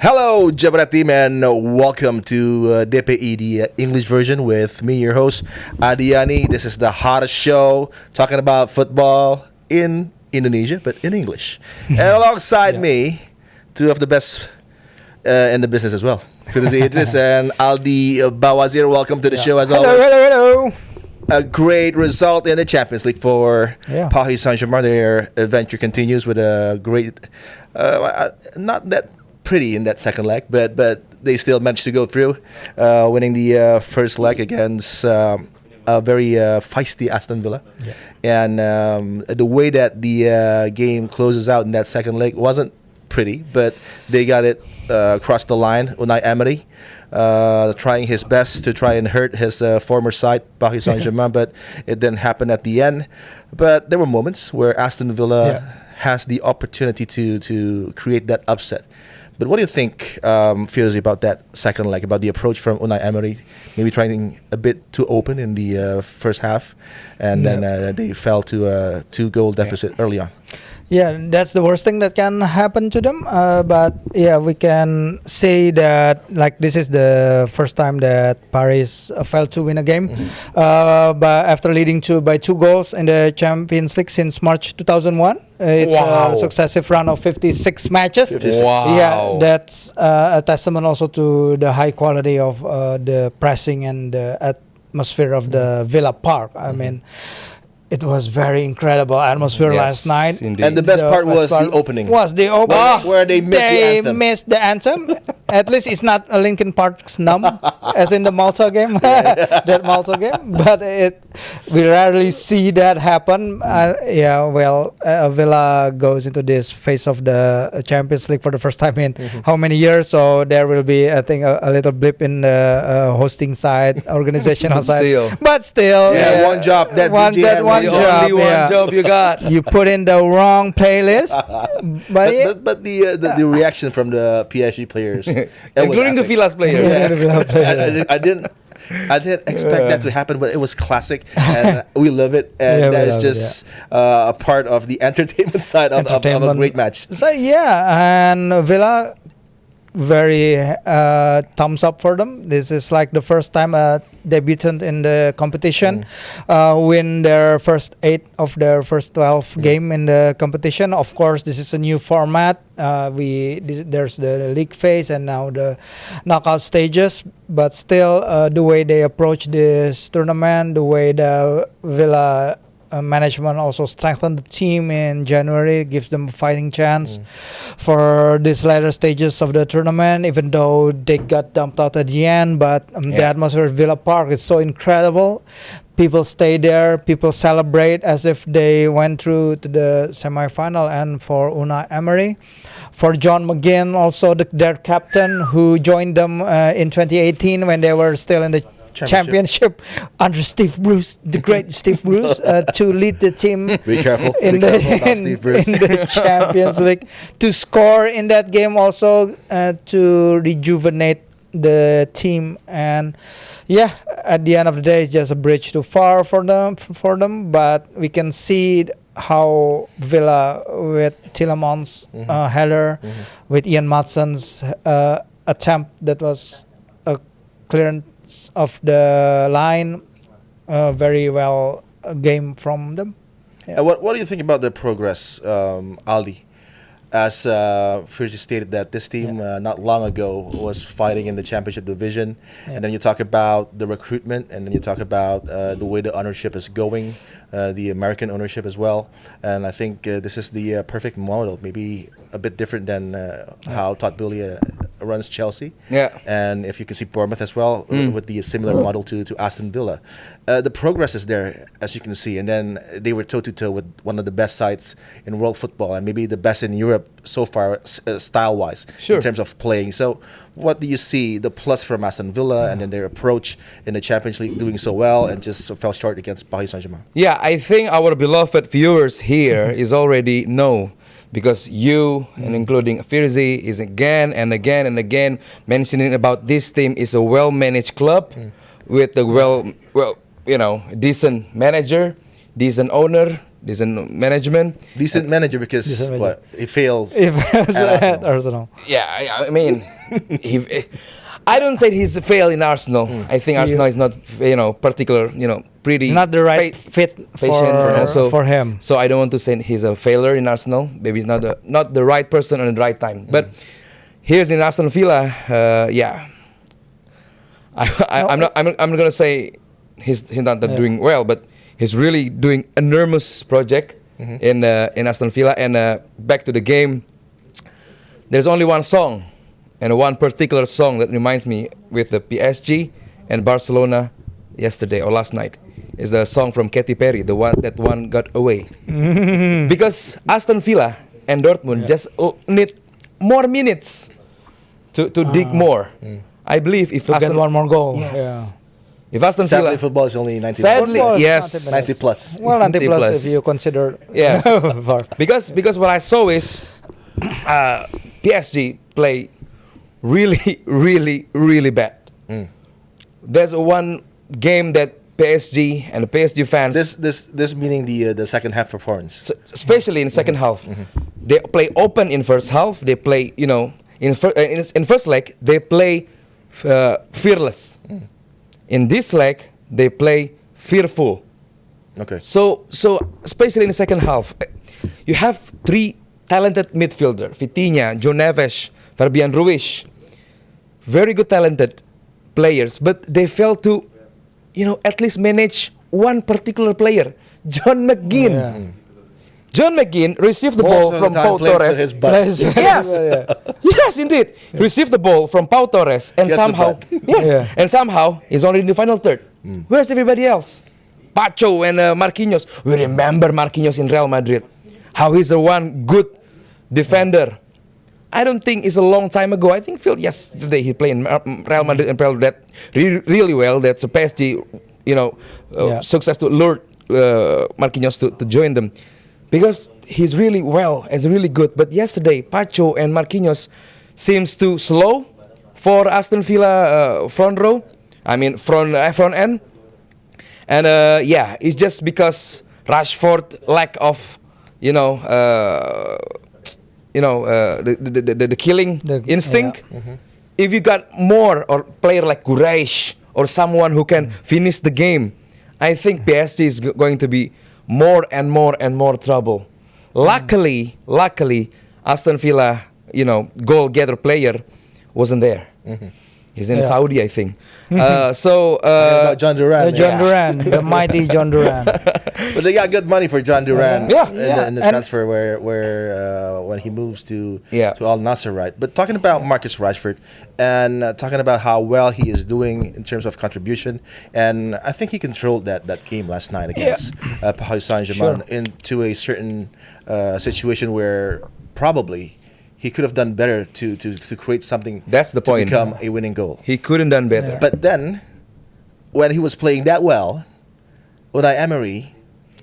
Hello, Jabarat team, and welcome to DPI, the English version with me, your host, Adiani. This is the hottest show talking about football in Indonesia, but in English. And alongside me, two of the best in the business as well, Firzi Idris and Aldi Bawazir. Welcome to the show as always. Hello. A great result in the Champions League for Paris Saint-Germain. Their adventure continues with a great, not that pretty in that second leg, but they still managed to go through, winning the first leg against a very feisty Aston Villa. And the way that the game closes out in that second leg wasn't pretty, but they got it across the line. Unai Emery trying his best to try and hurt his former side, Paris Saint-Germain, but it didn't happen at the end. But there were moments where Aston Villa has the opportunity to create that upset. But what do you think, Firzi, about that second leg, about the approach from Unai Emery, maybe trying a bit too open in the first half, and then they fell to a 2-goal deficit early on? Yeah, that's the worst thing that can happen to them. But yeah, we can say that like this is the first time that Paris failed to win a game, but after leading by 2 goals in the Champions League since March 2001. It's a successive run of 56 matches. 56. Wow. Yeah, that's a testament also to the high quality of the pressing and the atmosphere of the Villa Park. I mean, it was very incredible atmosphere last night. Indeed. And the best part was the opening. Where they missed the anthem. At least it's not a Linkin Park's Numb, as in the Malta game, that Malta game. But we rarely see that happen. Villa goes into this phase of the Champions League for the first time in how many years? So there will be, I think, a little blip in the hosting side, organizational side. But still, one job. One job you got. You put in the wrong playlist. But the reaction from the PSG players, including the Villa's players. I didn't expect that to happen, but it was classic, and we love it. And that is just a part of the entertainment side of a great match. So and Villa, very thumbs up for them. This is like the first time a debutant in the competition win their first 8 of their first 12 game in the competition. Of course, this is a new format. There's the league phase and now the knockout stages. But still, the way they approach this tournament, the way the Villa management also strengthened the team in January, gives them a fighting chance for these later stages of the tournament, even though they got dumped out at the end. But the atmosphere at Villa Park is so incredible. People stay there, people celebrate as if they went through to the semi-final. And for Unai Emery, for John McGinn, also their captain, who joined them in 2018 when they were still in the championship under Steve Bruce, the great Steve Bruce, to lead the team. Be careful. In the Champions League, to score in that game also, to rejuvenate the team. And at the end of the day, it's just a bridge too far for them. But we can see how Villa with Tielemans' header, with Ian Madson's attempt that was a clearance of the line, very well game from them. What do you think about the progress, Aldi? As Firzi stated that this team not long ago was fighting in the championship division, and then you talk about the recruitment, and then you talk about the way the ownership is going, the American ownership as well. And I think this is the perfect model, maybe a bit different than how Todd Boehly runs Chelsea. And if you can see Bournemouth as well, with the similar model to Aston Villa. The progress is there, as you can see. And then they were toe-to-toe with one of the best sides in world football, and maybe the best in Europe so far, style-wise, in terms of playing. So what do you see, the plus from Aston Villa, and then their approach in the Champions League doing so well and just fell short against Paris Saint-Germain? Yeah, I think our beloved viewers here is already know, because you, and including Firzi, is again and again and again mentioning about this team is a well-managed club with a decent manager, decent owner, decent management. Decent manager because he fails at Arsenal. Yeah, I mean, I don't say he's a fail in Arsenal. I think Arsenal is not, particular, pretty. It's not the right fit for him. So I don't want to say he's a failure in Arsenal. Maybe he's not the right person at the right time. But here's in Aston Villa, I'm not gonna say he's not doing well, but he's really doing enormous project in Aston Villa. And back to the game, there's only one song, and one particular song that reminds me with the PSG and Barcelona yesterday or last night is the song from Katy Perry, the one that got away. Because Aston Villa and Dortmund just need more minutes to dig more. I believe if to Aston get one more goal. Yes. Yeah. If Aston Sadly, Villa, football is only 90 sadly, minutes. yes, 90 plus. Well, 90 90 plus plus. if you consider. Yes. VAR. because what I saw is PSG play really, really, really bad. There's one game that PSG and the PSG fans, This meaning the second half performance. especially in the second half, they play open in first half. They play, in first leg they play fearless. In this leg they play fearful. Okay. So especially in the second half, you have three talented midfielder: Vitinha, Joe Neves, Fabian Ruiz. Very good talented players, but they fail to, at least manage one particular player, John McGinn. Yeah. John McGinn received the Most ball of the from time Pau plays with Torres. his butt. Yes, yes, indeed. Received the ball from Pau Torres, and Gets the somehow, butt. and somehow he's already in the final third. Where's everybody else? Pacho and Marquinhos. We remember Marquinhos in Real Madrid. How he's a one good defender. I don't think it's a long time ago. I think yesterday he played in Real Madrid and played that really well. That's a PSG, success to lure Marquinhos to join them, because he's really really good. But yesterday, Pacho and Marquinhos seems too slow for Aston Villa front row. I mean front end, and it's just because Rashford lack of the killing instinct. If you got more or player like Quraish or someone who can finish the game, I think PSG is going to be more and more trouble. Luckily, Aston Villa, goal getter player wasn't there. He's in Saudi, I think. About John Duran. John Duran, the mighty John Duran. But they got good money for John Duran in the And transfer where when he moves to Al Nassr, right? But talking about Marcus Rashford and talking about how well he is doing in terms of contribution, and I think he controlled that game last night against Paris Saint-Germain into a certain situation where probably he could have done better to create something. That's the point. To become a winning goal. He couldn't done better. Yeah. But then, when he was playing that well, Unai Emery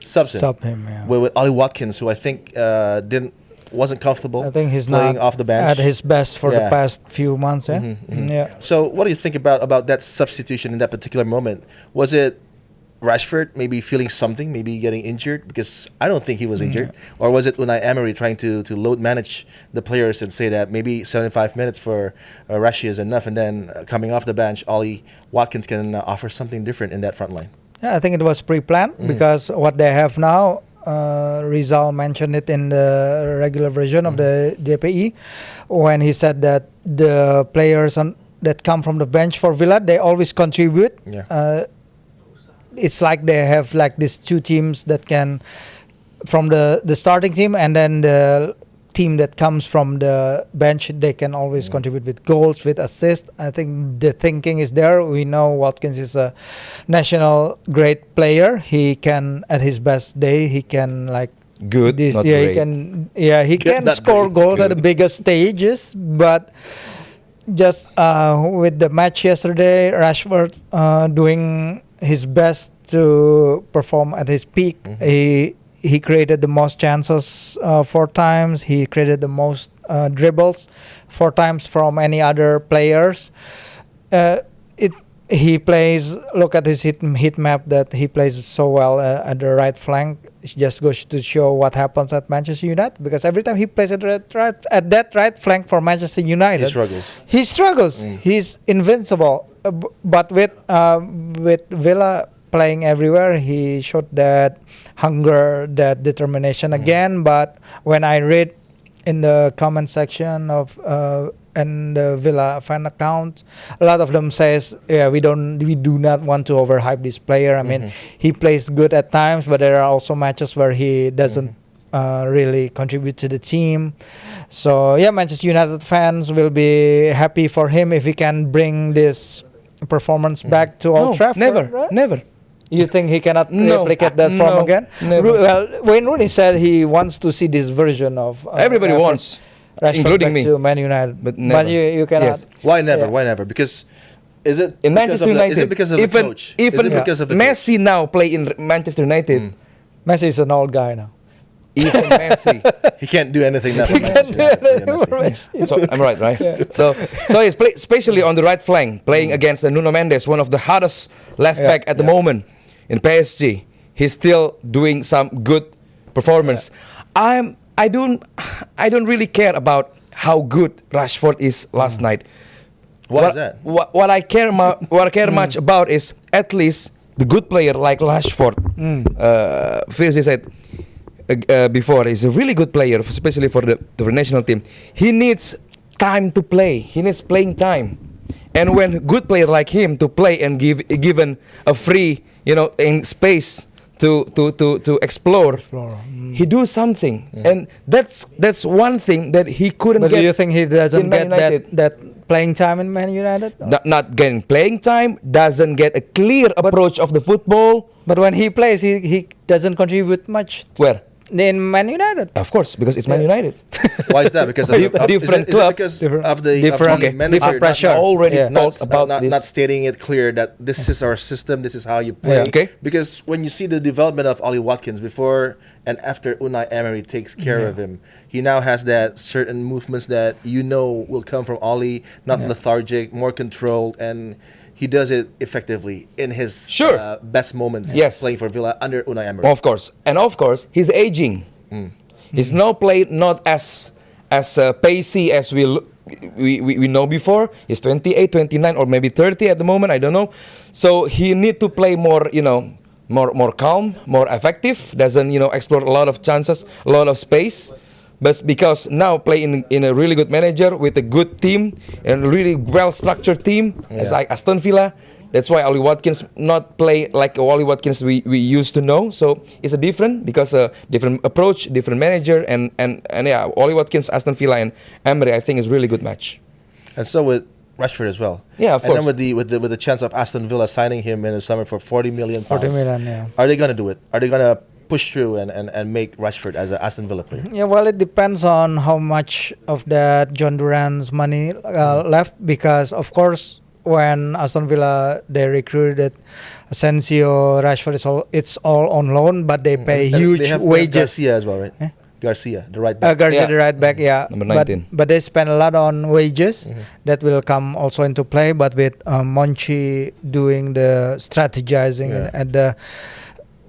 subs him yeah. with Ollie Watkins, who I think wasn't comfortable. I think he's playing not off the bench at his best for the past few months. Yeah. So, what do you think about that substitution in that particular moment? Was it Rashford maybe feeling something, maybe getting injured? Because I don't think he was injured. Or was it Unai Emery trying to load manage the players and say that maybe 75 minutes for Rashi is enough, and then coming off the bench, Ollie Watkins can offer something different in that front line? Yeah, I think it was pre-planned because what they have now, Rizal mentioned it in the regular version of the JPE when he said that the players that come from the bench for Villa, they always contribute. It's like they have like these two teams that can, from the starting team, and then the team that comes from the bench, they can always contribute with goals, with assists. I think the thinking is there. We know Watkins is a national great player. He can, at his best day, he can like Good, not great. He can score goals at the biggest stages, but just with the match yesterday, Rashford doing his best to perform at his peak. He created the most chances 4 times. He created the most dribbles 4 times from any other players. he plays. Look at his heat map that he plays so well at the right flank. It just goes to show what happens at Manchester United, because every time he plays at that right flank for Manchester United, He struggles. He's invincible. But with Villa playing everywhere, he showed that hunger, that determination again. But when I read in the comment section of and the Villa fan account, a lot of them says, yeah, we do not want to overhype this player. I mean, he plays good at times, but there are also matches where he doesn't really contribute to the team. So yeah, Manchester United fans will be happy for him if he can bring this performance back to Old Trafford. Never. You think he cannot replicate that form again? Well, Wayne Rooney said he wants to see this version of everybody wants, Rashford including me, to Man United, but you cannot. Yes. Why never? Why never? Because is it in Manchester United? Is it because of the coach? Even is it because of the Messi now play in Manchester United. Messi is an old guy now. Even Messi, he can't do anything now. So I'm right? Yeah. So he's especially on the right flank, playing against Nuno Mendes, one of the hardest left back at the moment in PSG. He's still doing some good performance. I don't really care about how good Rashford is last night. What is that? What I care much about is at least the good player like Rashford. First said before, he's a really good player, especially for the national team. He needs time to play. He needs playing time. And when good player like him to play and given a free, in space to explore, he do something. And that's one thing that he couldn't get. But do you think he doesn't get United. that playing time in Man United? Not getting playing time, doesn't get a clear approach of the football. But when he plays, he doesn't contribute much. Where? In Man United. Of course, because it's Man United. Why is that? Because of different club. Because of the manager pressure. Already talked about this. Not stating it clear that this is our system, this is how you play. Okay. Because when you see the development of Ollie Watkins before and after Unai Emery takes care of him, he now has that certain movements that will come from Ollie, not lethargic, more controlled, and he does it effectively in his best moments playing for Villa under Unai Emery. Of course. And of course, he's aging. He's now played not as pacey as we know before. He's 28, 29, or maybe 30 at the moment. I don't know. So he need to play more, more calm, more effective. Doesn't, explore a lot of chances, a lot of space. But because now play in a really good manager with a good team and really well-structured team, it's like Aston Villa. That's why Ollie Watkins not play like Ollie Watkins we used to know. So it's a different approach, different manager, and Ollie Watkins, Aston Villa, and Emery, I think is really good match. And so with Rashford as well. Yeah, of course. And then with the chance of Aston Villa signing him in the summer for £40 million. 40 million, yeah. Are they gonna do it? Are they gonna push through and make Rashford as an Aston Villa player? Yeah, well, it depends on how much of that John Duran's money left, because of course when Aston Villa they recruited Asensio, Rashford it's all on loan, but they pay huge they have wages. Garcia as well, right? Garcia, the right back. The right back, Number 19. But they spend a lot on wages that will come also into play. But with Monchi doing the strategizing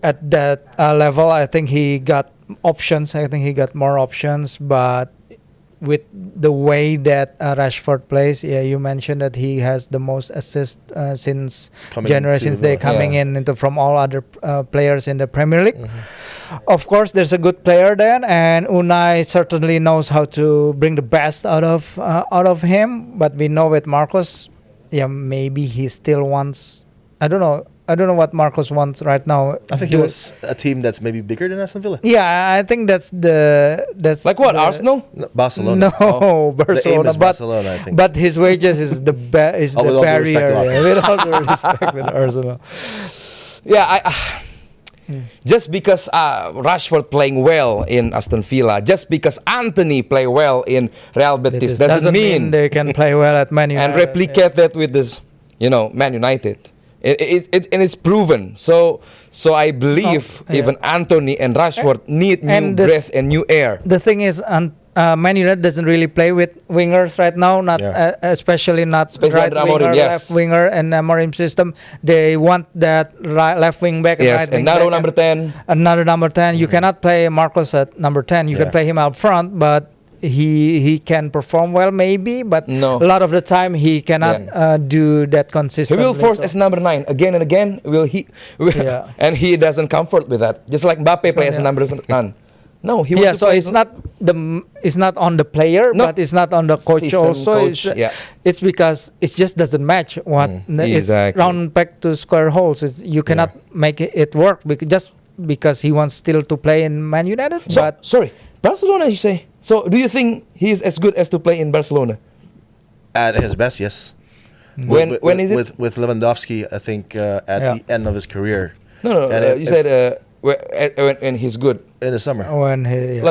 at that level, I think he got options. I think he got more options. But with the way that Rashford plays, you mentioned that he has the most assists since January, since they're coming in from all other players in the Premier League. Of course, there's a good player there, and Unai certainly knows how to bring the best out of him. But we know with Marcos, maybe he still wants. I don't know what Marcos wants right now. I think he wants a team that's maybe bigger than Aston Villa. Yeah, I think that's like what, Arsenal? No, Barcelona. No, Barcelona. The aim is Barcelona, I think. But his wages is the barrier. With all due respect with Arsenal. Just because Rashford playing well in Aston Villa, just because Anthony play well in Real Betis, doesn't mean they can play well at Man United and replicate that with this, Man United. It's proven. So I believe even Anthony and Rashford need new breath and new air. The thing is, Man United doesn't really play with wingers right now, not especially not right under winger, Amorim, yes. left winger, and Amorim system. They want that left wing back and Yes, right wing another back. number 10. Another number 10. You cannot play Marcos at number 10. You can play him out front, but he can perform well maybe, but No. a lot of the time he cannot do that He consistently. will force so- as number 9 again and again. Yeah. And he doesn't comfort with that. Just like Mbappe play as a number 9. No, he wants to so play it's not on the player, No. but it's not on the coach System, also. coach, It's because it just doesn't match what it's Exactly. round peg to square holes. You cannot make it work just because he wants still to play in Man United. So, but sorry, Barcelona, you say. So, do you think he is as good as to play in Barcelona? At his best, yes. When is it? With Lewandowski? I think at the end of his career. No, And you said when he's good. in the summer. when he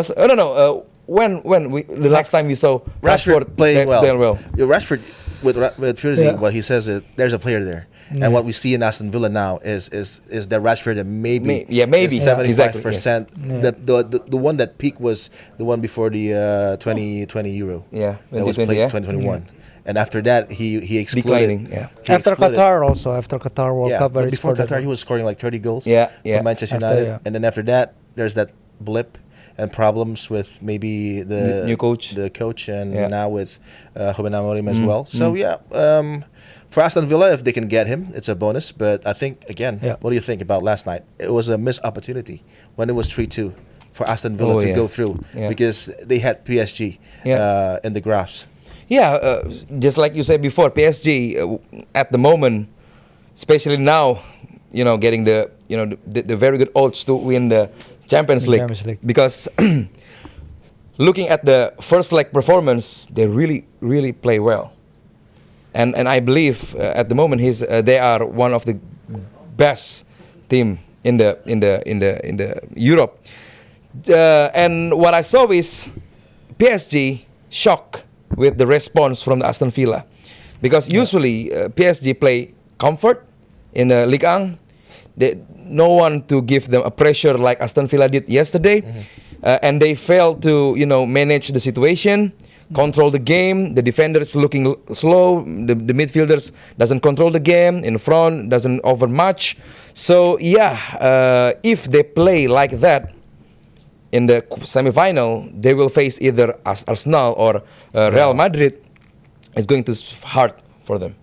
When the last time we saw Rashford playing playing well. Yeah, Rashford with Firzy, Yeah. what he says is there's a player there, and what we see in Aston Villa now is that Rashford and maybe maybe. Yeah, 75%. yes. The one that peaked was the one before the 2020 Euro. Yeah, that was 2020, played yeah. 2021. And after that, he exploded. Declining, yeah. He after exploded. Qatar World Cup, but where he before scored Qatar, that he was scoring like 30 goals. Yeah, for Manchester After, United, yeah. and then after that, there's that blip and problems with maybe the New coach. and Yeah. now with Ruben Amorim as well. So for Aston Villa, if they can get him, it's a bonus. But I think again, what do you think about last night? It was a missed opportunity when it was 3-2 for Aston Villa to go through because they had PSG in the graphs. Yeah, just like you said before, PSG at the moment, especially now, getting the very good odds to win the Champions League. Because looking at the first leg performance, they really play well, and I believe at the moment they are one of the best team in the Europe. And what I saw is PSG shocked with the response from the Aston Villa, because usually PSG play comfort in the Ligue 1. No one to give them a pressure like Aston Villa did yesterday, and they failed to manage the situation, control the game. The defenders looking slow. The midfielders doesn't control the game. In front doesn't overmatch. So if they play like that in the semi-final, they will face either Arsenal or Real Madrid. It's going to hard for them.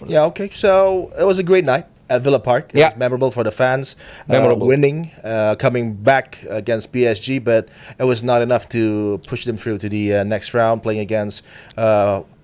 Yeah, okay. So it was a great night at Villa Park. It was memorable for the fans. Winning, coming back against PSG, but it was not enough to push them through to the next round, playing against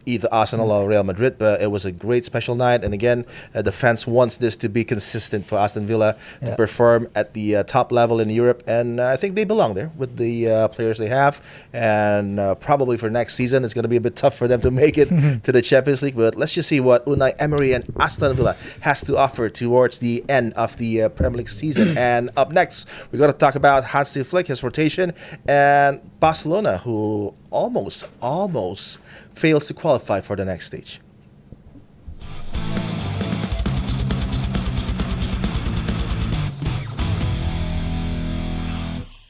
either Arsenal or Real Madrid. But it was a great special night, and again, the fans wants this to be consistent for Aston Villa to perform at the top level in Europe, and I think they belong there with the players they have, and probably for next season it's going to be a bit tough for them to make it to the Champions League, but let's just see what Unai Emery and Aston Villa has to offer towards the end of the Premier League season. And up next, we're going to talk about Hansi Flick, his rotation, and Barcelona, who almost fails to qualify for the next stage.